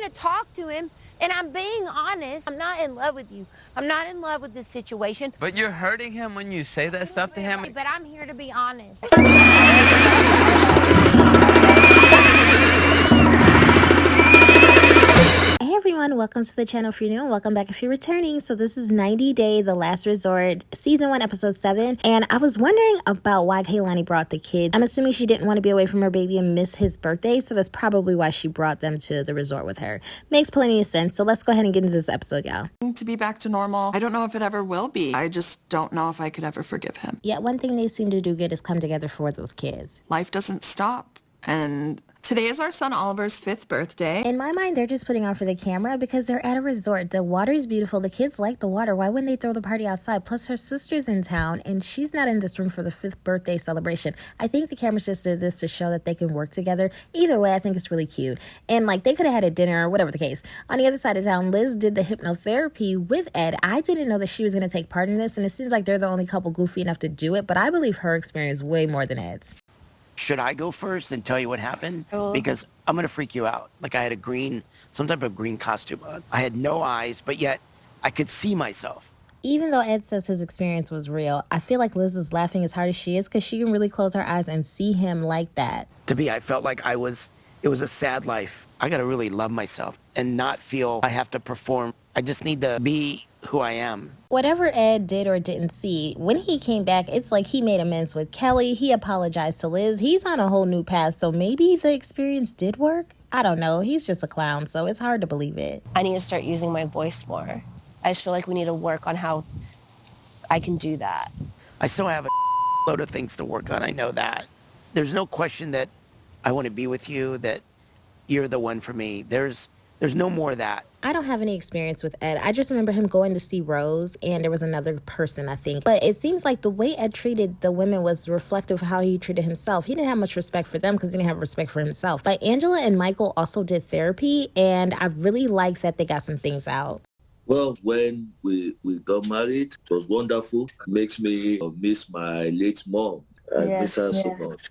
to talk to him, and I'm being honest. I'm not in love with you. I'm not in love with this situation. But you're hurting him when you say that stuff to him. But I'm here to be honest. Hey everyone, welcome to the channel if you're new and welcome back if you're returning. So this is 90 Day The Last Resort, Season 1, Episode 7. And I was wondering about why Kehlani brought the kids. I'm assuming she didn't want to be away from her baby and miss his birthday, so that's probably why she brought them to the resort with her. Makes plenty of sense, so let's go ahead and get into this episode, y'all. To be back to normal. I don't know if it ever will be. I just don't know if I could ever forgive him. Yeah, one thing they seem to do good is come together for those kids. Life doesn't stop. And today is our son Oliver's 5th birthday. In my mind, they're just putting on for the camera because they're at a resort. The water is beautiful. The kids like the water. Why wouldn't they throw the party outside? Plus, her sister's in town, and she's not in this room for the 5th birthday celebration. I think the cameras just did this to show that they can work together. Either way, I think it's really cute. And, like, they could have had a dinner or whatever the case. On the other side of town, Liz did the hypnotherapy with Ed. I didn't know that she was going to take part in this, and it seems like they're the only couple goofy enough to do it, but I believe her experience way more than Ed's. Should I go first and tell you what happened? Because I'm going to freak you out. Like I had some type of green costume on. I had no eyes, but yet I could see myself. Even though Ed says his experience was real, I feel like Liz is laughing as hard as she is because she can really close her eyes and see him like that. To me, I felt like it was a sad life. I got to really love myself and not feel I have to perform. I just need to be who I am. Whatever Ed did or didn't see, when he came back, it's like he made amends with Kelly. He apologized to Liz. He's on a whole new path, so maybe the experience did work? I don't know. He's just a clown, so it's hard to believe it. I need to start using my voice more. I just feel like we need to work on how I can do that. I still have a load of things to work on. I know that. There's no question that I want to be with you, that you're the one for me. There's no more of that. I don't have any experience with Ed. I just remember him going to see Rose, and there was another person, I think. But it seems like the way Ed treated the women was reflective of how he treated himself. He didn't have much respect for them because he didn't have respect for himself. But Angela and Michael also did therapy, and I really like that they got some things out. Well, when we got married, it was wonderful. It makes me miss my late mom. I miss her so much.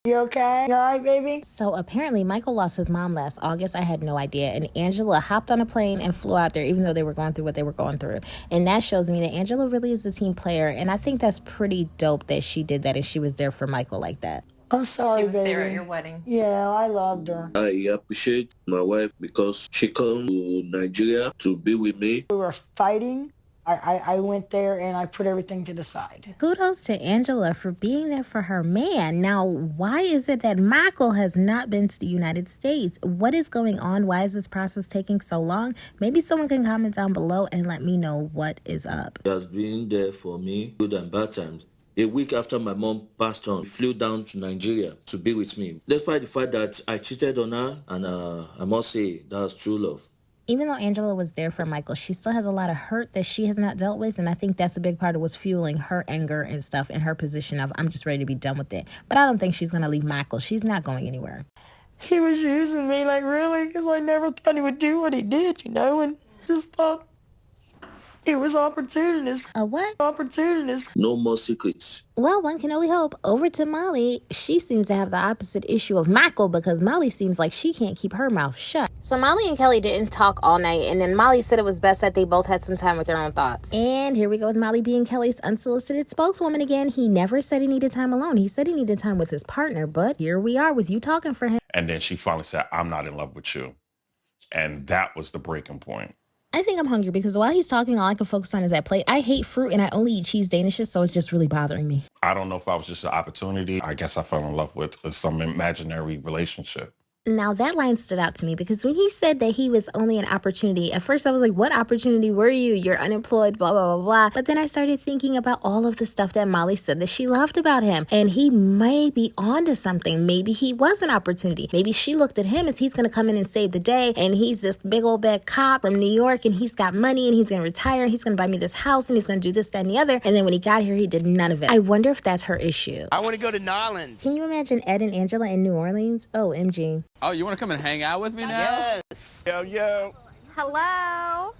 You okay? You all right, baby? So apparently Michael lost his mom last August. I had no idea. And Angela hopped on a plane and flew out there even though they were going through what they were going through. And that shows me that Angela really is a team player. And I think that's pretty dope that she did that and she was there for Michael like that. I'm sorry, She was baby. there at your wedding. Yeah, I loved her. I appreciate my wife because she came to Nigeria to be with me. We were fighting. I went there and I put everything to the side. Kudos to Angela for being there for her man. Now, why is it that Michael has not been to the United States? What is going on? Why is this process taking so long? Maybe someone can comment down below and let me know what is up. She has been there for me, good and bad times. A week after my mom passed on, she flew down to Nigeria to be with me. Despite the fact that I cheated on her, and I must say, that was true love. Even though Angela was there for Michael, she still has a lot of hurt that she has not dealt with. And I think that's a big part of what's fueling her anger and stuff and her position of, I'm just ready to be done with it. But I don't think she's going to leave Michael. She's not going anywhere. He was using me, like, really? Because I never thought he would do what he did, and just thought it was opportunist. A what? Opportunist. No more secrets. Well, one can only hope. Over to Molly. She seems to have the opposite issue of Michael because Molly seems like she can't keep her mouth shut. So Molly and Kelly didn't talk all night, and then Molly said it was best that they both had some time with their own thoughts. And here we go with Molly being Kelly's unsolicited spokeswoman again. He never said he needed time alone. He said he needed time with his partner, but here we are with you talking for him. And then she finally said, I'm not in love with you. And that was the breaking point. I think I'm hungry because while he's talking, all I can focus on is that plate. I hate fruit and I only eat cheese danishes, so it's just really bothering me. I don't know if I was just an opportunity. I guess I fell in love with some imaginary relationship. Now, that line stood out to me because when he said that he was only an opportunity, at first I was like, what opportunity were you? You're unemployed, blah, blah, blah, blah. But then I started thinking about all of the stuff that Molly said that she loved about him. And he may be onto something. Maybe he was an opportunity. Maybe she looked at him as he's going to come in and save the day. And he's this big old bad cop from New York and he's got money and he's going to retire and he's going to buy me this house and he's going to do this, that, and the other. And then when he got here, he did none of it. I wonder if that's her issue. I want to go to Nolans. Can you imagine Ed and Angela in New Orleans? Oh, MG. Oh, you want to come and hang out with me now? Yes. Yo. Hello?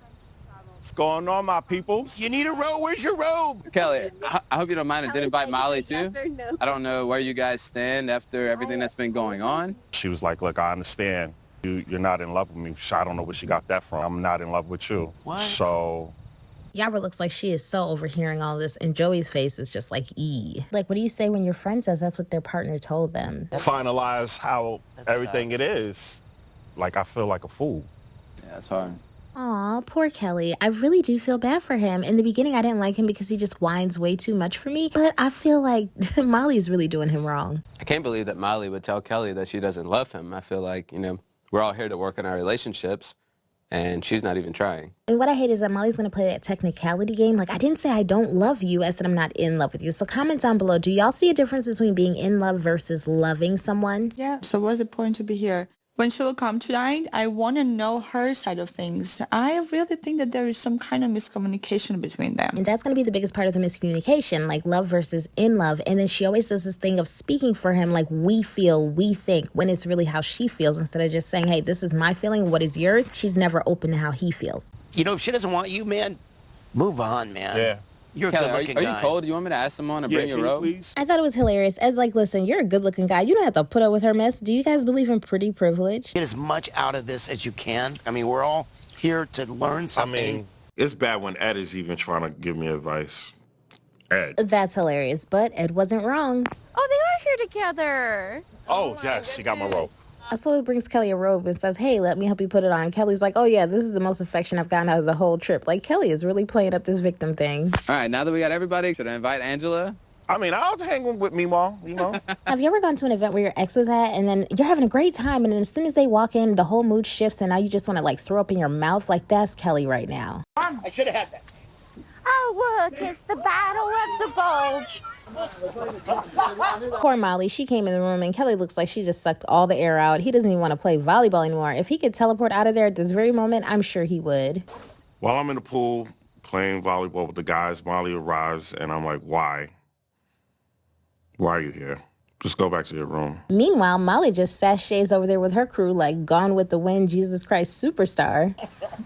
What's going on, my people? You need a robe? Where's your robe? Kelly, I hope you don't mind. I did invite Molly too. I don't know where you guys stand after everything that's been going on. She was like, look, I understand You're not in love with me. I don't know where she got that from. I'm not in love with you. What? So Yara looks like she is so overhearing all this, and Joey's face is just like, Like, what do you say when your friend says that's what their partner told them? finalize how everything sucks. it is. Like, I feel like a fool. Yeah, it's hard. Aw, poor Kelly. I really do feel bad for him. In the beginning, I didn't like him because he just whines way too much for me, but I feel like Molly's really doing him wrong. I can't believe that Molly would tell Kelly that she doesn't love him. I feel like, we're all here to work on our relationships, and she's not even trying. And what I hate is that Molly's going to play that technicality game. Like, I didn't say I don't love you. I said I'm not in love with you. So comment down below. Do y'all see a difference between being in love versus loving someone? Yeah, so what's the point to be here? When she will come tonight, I want to know her side of things. I really think that there is some kind of miscommunication between them. And that's going to be the biggest part of the miscommunication, like love versus in love. And then she always does this thing of speaking for him like we feel, we think, when it's really how she feels, instead of just saying, hey, this is my feeling, what is yours? She's never open to how he feels. If she doesn't want you, man, move on, man. Yeah. You're a Kelly, good-looking are guy. you cold? Do you want me to ask someone to bring you a robe? Please? I thought it was hilarious. As like, listen, you're a good looking guy. You don't have to put up with her mess. Do you guys believe in pretty privilege? Get as much out of this as you can. I mean, we're all here to learn something. It's bad when Ed is even trying to give me advice. Ed. That's hilarious, but Ed wasn't wrong. Oh, they are here together. Oh, yes, she got my rope. Aswelu brings Kelly a robe and says, hey, let me help you put it on. Kelly's like, oh yeah, this is the most affection I've gotten out of the whole trip. Like, Kelly is really playing up this victim thing. All right, now that we got everybody, should I invite Angela? I mean, I'll hang with Mimo, Have you ever gone to an event where your ex was at and then you're having a great time and then as soon as they walk in, the whole mood shifts and now you just want to like throw up in your mouth? Like, that's Kelly right now. I should have had that. Oh, look, it's the Battle of the Bulge. Poor Molly, she came in the room and Kelly looks like she just sucked all the air out. He doesn't even want to play volleyball anymore. If he could teleport out of there at this very moment, I'm sure he would. While I'm in the pool playing volleyball with the guys, Molly arrives, and I'm like, why? Why are you here? Just go back to your room. Meanwhile, Molly just sashays over there with her crew like Gone with the Wind, Jesus Christ superstar.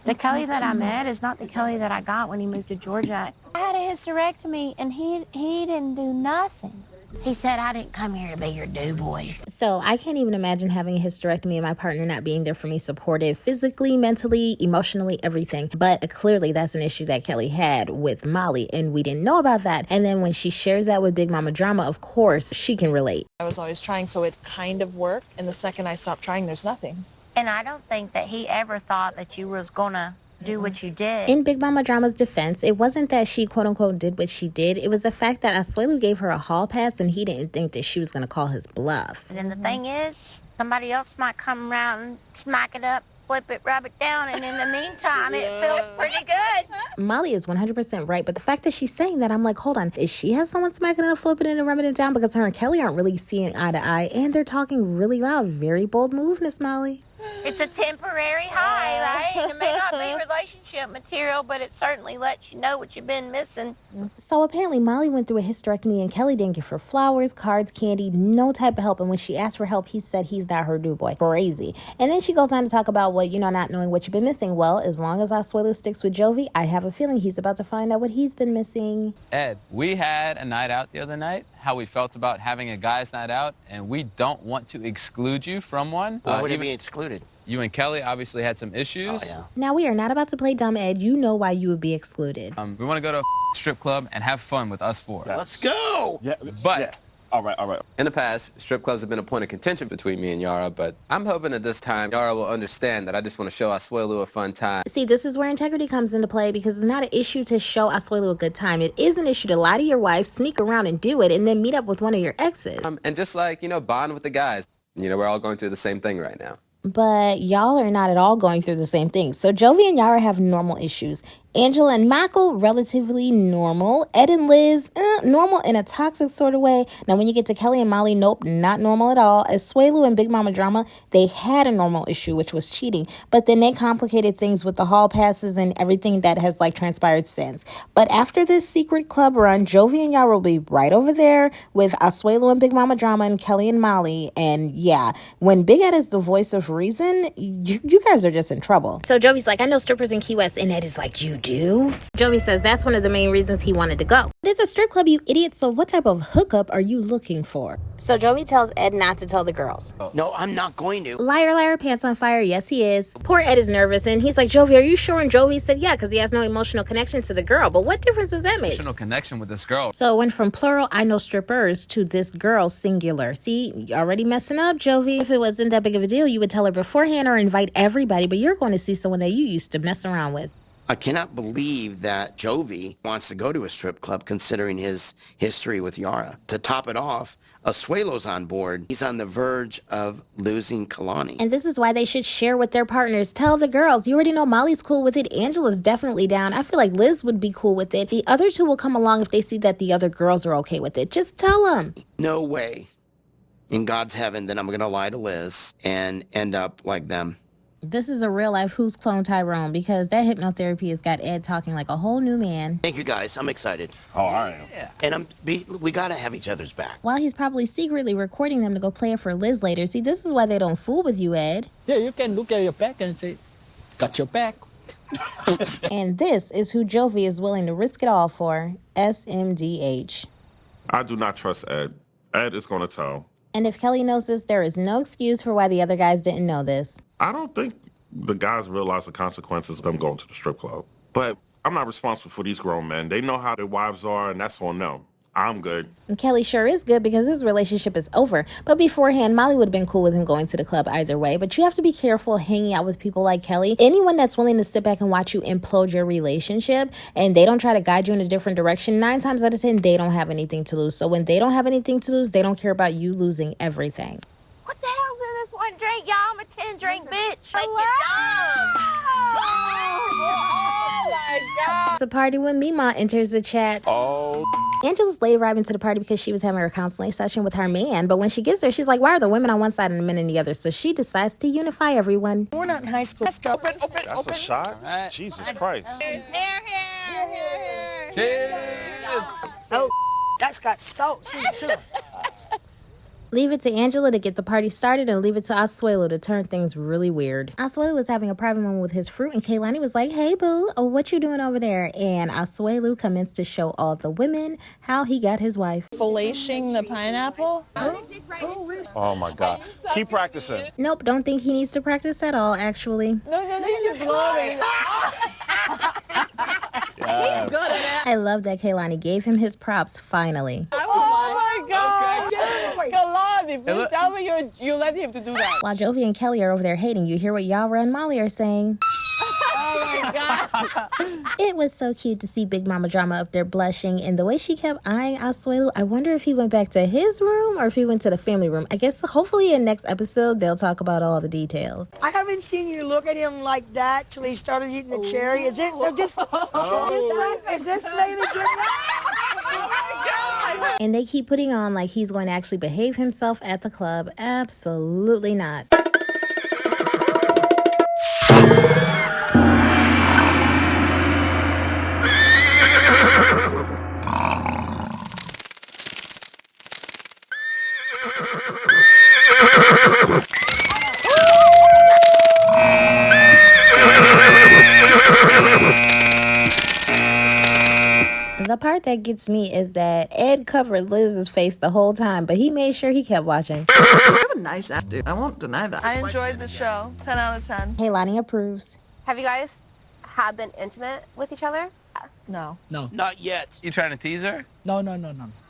The Kelly that I met is not the Kelly that I got when he moved to Georgia. I had a hysterectomy, and he didn't do nothing. He said, I didn't come here to be your do boy. So I can't even imagine having a hysterectomy and my partner not being there for me, supportive physically, mentally, emotionally, everything. But clearly that's an issue that Kelly had with Molly, and we didn't know about that. And then when she shares that with Big Mama Drama, of course, she can relate. I was always trying, so it kind of worked. And the second I stopped trying, there's nothing. And I don't think that he ever thought that you was gonna do what you did. In Big Mama Drama's defense, it wasn't that she quote unquote did what she did. It was the fact that Aswelu gave her a hall pass and he didn't think that she was going to call his bluff. And the thing is, somebody else might come around and smack it up, flip it, rub it down, and in the meantime, it feels pretty good. Molly is 100% right, but the fact that she's saying that, I'm like, hold on, is she has someone smacking it, flipping it, and rubbing it down? Because her and Kelly aren't really seeing eye to eye, and they're talking really loud. Very bold move, Miss Molly. It's a temporary high, right? It may not be relationship material, but it certainly lets you know what you've been missing. So apparently Molly went through a hysterectomy and Kelly didn't give her flowers, cards, candy, no type of help. And when she asked for help, he said he's not her new boy. Crazy. And then she goes on to talk about, well, not knowing what you've been missing. Well, as long as Aswelu sticks with Jovi, I have a feeling he's about to find out what he's been missing. Ed, we had a night out the other night, how we felt about having a guy's night out, and we don't want to exclude you from one. Why would it be excluded? You and Kelly obviously had some issues. Oh, yeah. Now, we are not about to play dumb, Ed. You know why you would be excluded. We want to go to a strip club and have fun with us four. Let's go! Yeah, But yeah. All right. in the past, strip clubs have been a point of contention between me and Yara, but I'm hoping that this time Yara will understand that I just want to show Aswelu a fun time. See, this is where integrity comes into play because it's not an issue to show Aswelu a good time. It is an issue to lie to your wife, sneak around and do it, and then meet up with one of your exes. And just like, bond with the guys. We're all going through the same thing right now. But y'all are not at all going through the same thing. So Jovi and Yara have normal issues. Angela and Michael, relatively normal. Ed and Liz, normal in a toxic sort of way. Now, when you get to Kelly and Molly, nope, not normal at all. Aswelu and Big Mama Drama, they had a normal issue, which was cheating. But then they complicated things with the hall passes and everything that has transpired since. But after this secret club run, Jovi and Yara will be right over there with Aswelu and Big Mama Drama and Kelly and Molly. And yeah, when Big Ed is the voice of reason, you guys are just in trouble. So Jovi's like, I know strippers in Key West. And Ed is like, you do? Jovi says that's one of the main reasons he wanted to go. It's a strip club, you idiot, so what type of hookup are you looking for? So Jovi tells Ed not to tell the girls. No, I'm not going to. Liar, liar, pants on fire. Yes, he is. Poor Ed is nervous, and he's like, Jovi, are you sure? And Jovi said, yeah, because he has no emotional connection to the girl. But what difference does that make? Emotional connection with this girl. So it went from plural, I know strippers, to this girl, singular. See, you're already messing up, Jovi. If it wasn't that big of a deal, you would tell her beforehand or invite everybody, but you're going to see someone that you used to mess around with. I cannot believe that Jovi wants to go to a strip club considering his history with Yara. To top it off, Asuelo's on board. He's on the verge of losing Kalani. And this is why they should share with their partners. Tell the girls. You already know Molly's cool with it. Angela's definitely down. I feel like Liz would be cool with it. The other two will come along if they see that the other girls are okay with it. Just tell them. No way in God's heaven that I'm going to lie to Liz and end up like them. This is a real life Who's Clone Tyrone, because that hypnotherapy has got Ed talking like a whole new man. Thank you, guys. I'm excited. Oh, I am. Yeah. And we got to have each other's back. While he's probably secretly recording them to go play it for Liz later. See, this is why they don't fool with you, Ed. Yeah, you can look at your back and say, got your back. And this is who Jovi is willing to risk it all for, SMDH. I do not trust Ed. Ed is going to tell. And if Kelly knows this, there is no excuse for why the other guys didn't know this. I don't think the guys realize the consequences of them going to the strip club. But I'm not responsible for these grown men. They know how their wives are, and that's on them. I'm good. And Kelly sure is good because his relationship is over. But beforehand, Molly would have been cool with him going to the club either way. But you have to be careful hanging out with people like Kelly. Anyone that's willing to sit back and watch you implode your relationship and they don't try to guide you in a different direction, 9 times out of 10, they don't have anything to lose. So when they don't have anything to lose, they don't care about you losing everything. What the hell is this one drink, y'all? I'm a 10-drink bitch. Hello? Oh my God. It's a party when Mima enters the chat. Oh. Angela's late arriving to the party because she was having her counseling session with her man. But when she gets there, she's like, why are the women on one side and the men on the other? So she decides to unify everyone. We're not in high school. Let's go. Open. That's a shot? Right. Jesus Christ. Here. Cheers. Oh, that's got salt, sugar. Leave it to Angela to get the party started and leave it to Asuelo to turn things really weird. Asuelo was having a private moment with his fruit and Kaylani was like, hey boo, what you doing over there? And Asuelo commenced to show all the women how he got his wife. Filleting the pineapple? Oh my God. Keep practicing. Nope, don't think he needs to practice at all, actually. No, you're blowing. Yeah. He's good at that. I love that Kaylani gave him his props finally. Oh my God. Kalani, please tell me you let him to do that. While Jovi and Kelly are over there hating, you hear what Yara and Molly are saying. Oh my God. It was so cute to see Big Mama Drama up there blushing, and the way she kept eyeing Asuelo, I wonder if he went back to his room or if he went to the family room. I guess hopefully in next episode they'll talk about all the details. I haven't seen you look at him like that till he started eating the cherry. Is it just is this lady getting And they keep putting on like he's going to actually behave himself at the club. Absolutely not. The part that gets me is that Ed covered Liz's face the whole time, but he made sure he kept watching. You have a nice ass, dude. I won't deny that. I enjoyed the show. 10 out of 10. Kaylani approves. Have you guys been intimate with each other? No. Not yet. You trying to tease her? No.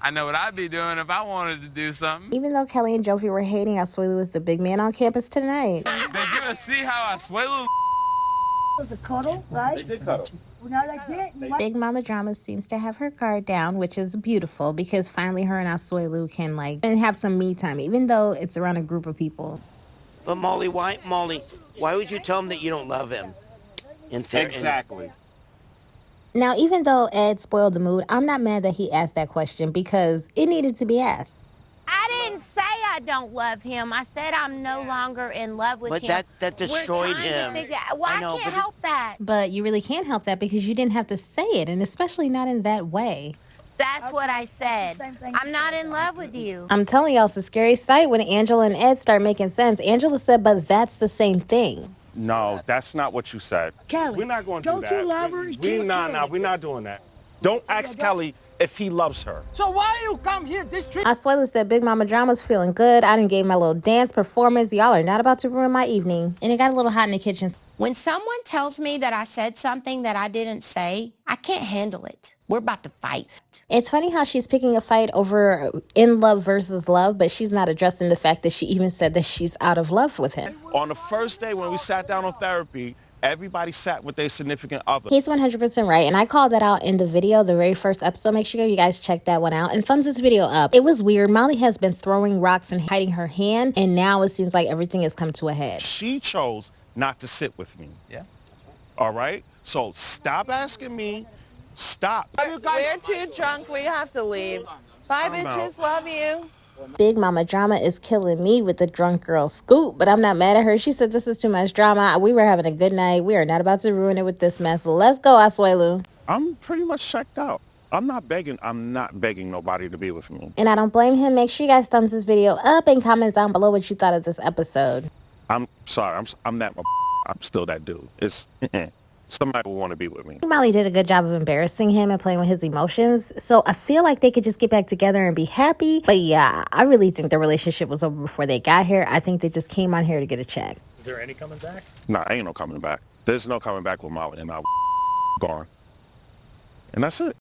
I know what I'd be doing if I wanted to do something. Even though Kelly and Jovi were hating, Asuelu was the big man on campus tonight. Did you see how I swallow? It was a cuddle, right? They did cuddle. Well, now they didn't. Big Mama Drama seems to have her guard down, which is beautiful because finally her and Asuelu can and have some me time, even though it's around a group of people. But Molly, why would you tell him that you don't love him? Exactly. Now, even though Ed spoiled the mood, I'm not mad that he asked that question because it needed to be asked. I didn't say I don't love him. I said I'm no longer in love with him. But that destroyed him. Well, I can't help that. But you really can't help that because you didn't have to say it, and especially not in that way. That's what I said. I'm not in love with you. I'm telling y'all, it's a scary sight when Angela and Ed start making sense. Angela said, but that's the same thing. No, that's not what you said. Kelly, We're not going to do that. don't you love her? We're not doing that. Don't ask Kelly if he loves her. So why you come here this trip? Asuelu said Big Mama Drama's feeling good. I done gave my little dance performance. Y'all are not about to ruin my evening. And it got a little hot in the kitchen. When someone tells me that I said something that I didn't say, I can't handle it. We're about to fight. It's funny how she's picking a fight over in love versus love, but she's not addressing the fact that she even said that she's out of love with him. On the first day when we sat down on therapy, everybody sat with their significant other. He's 100% right, and I called that out in the video, the very first episode. Make sure you guys check that one out and thumbs this video up. It was weird. Molly has been throwing rocks and hiding her hand, and now it seems like everything has come to a head. She chose not to sit with me. Yeah. All right? So stop asking me. Stop. We're too drunk. We have to leave. Bye, bitches. Love you. Big Mama Drama is killing me with the drunk girl scoop, but I'm not mad at her. She said this is too much drama. We were having a good night. We are not about to ruin it with this mess. Let's go, Asuelu. I'm pretty much checked out. I'm not begging nobody to be with me. And I don't blame him. Make sure you guys thumbs this video up and comment down below what you thought of this episode. I'm sorry. I'm still that dude. It's somebody will want to be with me. Molly did a good job of embarrassing him and playing with his emotions. So I feel like they could just get back together and be happy. But yeah, I really think the relationship was over before they got here. I think they just came on here to get a check. Is there any coming back? Nah, ain't no coming back. There's no coming back with Molly and I'm gone. And that's it.